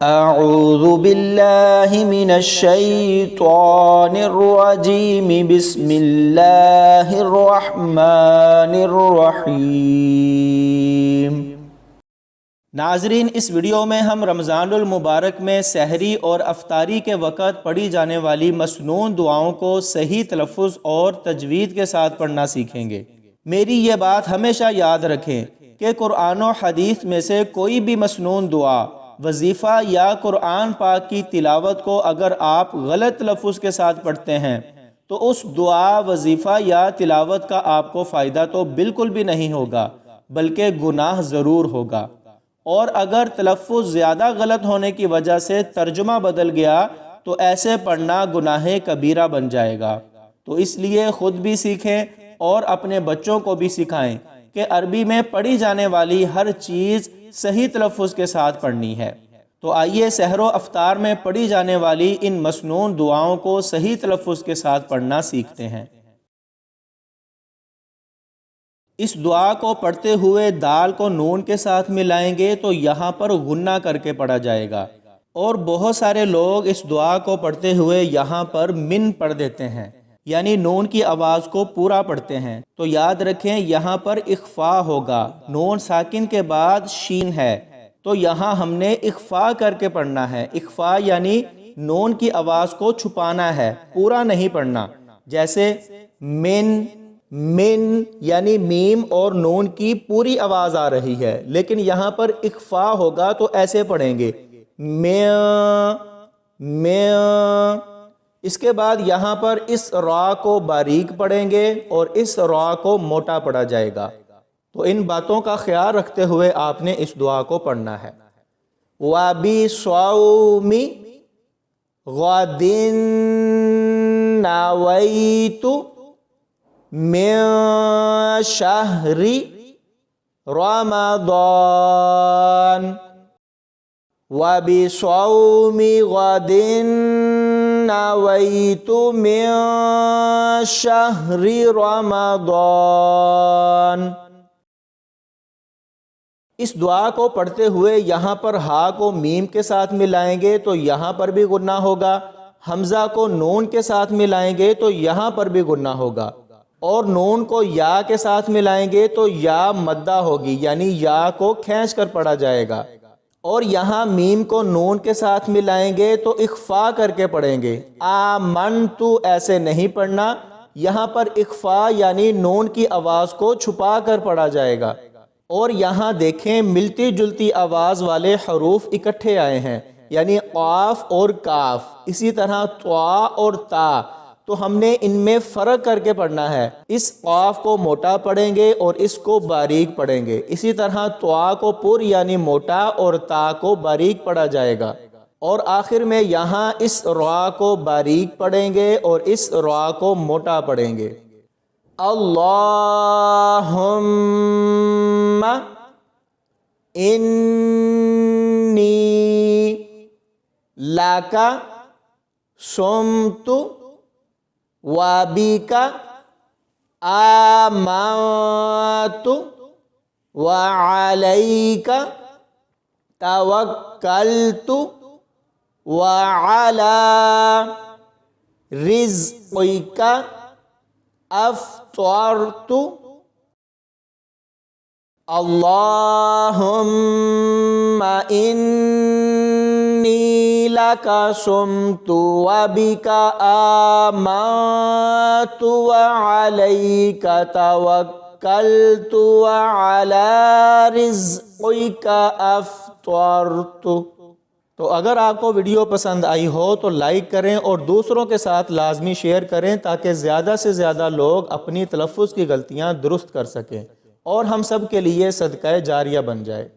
اعوذ باللہ من الشیطان الرجیم بسم اللہ الرحمن الرحیم۔ ناظرین، اس ویڈیو میں ہم رمضان المبارک میں سحری اور افطاری کے وقت پڑھی جانے والی مسنون دعاؤں کو صحیح تلفظ اور تجوید کے ساتھ پڑھنا سیکھیں گے۔ میری یہ بات ہمیشہ یاد رکھیں کہ قرآن و حدیث میں سے کوئی بھی مسنون دعا، وظیفہ یا قرآن پاک کی تلاوت کو اگر آپ غلط تلفظ کے ساتھ پڑھتے ہیں تو اس دعا، وظیفہ یا تلاوت کا آپ کو فائدہ تو بالکل بھی نہیں ہوگا بلکہ گناہ ضرور ہوگا، اور اگر تلفظ زیادہ غلط ہونے کی وجہ سے ترجمہ بدل گیا تو ایسے پڑھنا گناہ کبیرہ بن جائے گا۔ تو اس لیے خود بھی سیکھیں اور اپنے بچوں کو بھی سکھائیں کہ عربی میں پڑھی جانے والی ہر چیز صحیح تلفظ کے ساتھ پڑھنی ہے۔ تو آئیے سحر و افطار میں پڑھی جانے والی ان مسنون دعاؤں کو صحیح تلفظ کے ساتھ پڑھنا سیکھتے ہیں۔ اس دعا کو پڑھتے ہوئے دال کو نون کے ساتھ ملائیں گے تو یہاں پر غنہ کر کے پڑھا جائے گا، اور بہت سارے لوگ اس دعا کو پڑھتے ہوئے یہاں پر من پڑھ دیتے ہیں، یعنی نون کی آواز کو پورا پڑھتے ہیں۔ تو یاد رکھیں یہاں پر اخفاء ہوگا، نون ساکن کے بعد شین ہے تو یہاں ہم نے اخفاء کر کے پڑھنا ہے۔ اخفاء یعنی نون کی آواز کو چھپانا ہے، پورا نہیں پڑھنا۔ جیسے من یعنی میم اور نون کی پوری آواز آ رہی ہے، لیکن یہاں پر اخفاء ہوگا تو ایسے پڑھیں گے میں۔ اس کے بعد یہاں پر اس را کو باریک پڑھیں گے اور اس را کو موٹا پڑھا جائے گا۔ تو ان باتوں کا خیال رکھتے ہوئے آپ نے اس دعا کو پڑھنا ہے۔ وَبِصَوْمِ غَدٍ نَوَيْتُ مِن شَهْرِ رَمَضَانَ وَبِصَوْمِ غَدٍ نَوَيْتُ مِن شَهْرِ رَمَضَانَ۔ اس دعا کو پڑھتے ہوئے یہاں پر ہا کو میم کے ساتھ ملائیں گے تو یہاں پر بھی غنہ ہوگا، حمزہ کو نون کے ساتھ ملائیں گے تو یہاں پر بھی غنہ ہوگا، اور نون کو یا کے ساتھ ملائیں گے تو یا مدہ ہوگی، یعنی یا کو کھینچ کر پڑھا جائے گا، اور یہاں میم کو نون کے ساتھ ملائیں گے تو اخفاء کر کے پڑھیں گے۔ آمنتو ایسے نہیں پڑھنا، یہاں پر اخفاء یعنی نون کی آواز کو چھپا کر پڑھا جائے گا۔ اور یہاں دیکھیں ملتی جلتی آواز والے حروف اکٹھے آئے ہیں، یعنی قاف اور کاف، اسی طرح طا اور تا، تو ہم نے ان میں فرق کر کے پڑھنا ہے۔ اس قاف کو موٹا پڑھیں گے اور اس کو باریک پڑھیں گے، اسی طرح طا کو پر یعنی موٹا اور تا کو باریک پڑھا جائے گا، اور آخر میں یہاں اس را کو باریک پڑھیں گے اور اس را کو موٹا پڑھیں گے۔ اللہم انی لکا صمت وبک آمنت وعلیک توکلت وعلی رزقک افطرت اللہم انی لکا صمت وبک آمنت وعلیک توکلت وعلی رزقک افطرت۔ تو اگر آپ کو ویڈیو پسند آئی ہو تو لائک کریں اور دوسروں کے ساتھ لازمی شیئر کریں تاکہ زیادہ سے زیادہ لوگ اپنی تلفظ کی غلطیاں درست کر سکیں اور ہم سب کے لیے صدقہ جاریہ بن جائے۔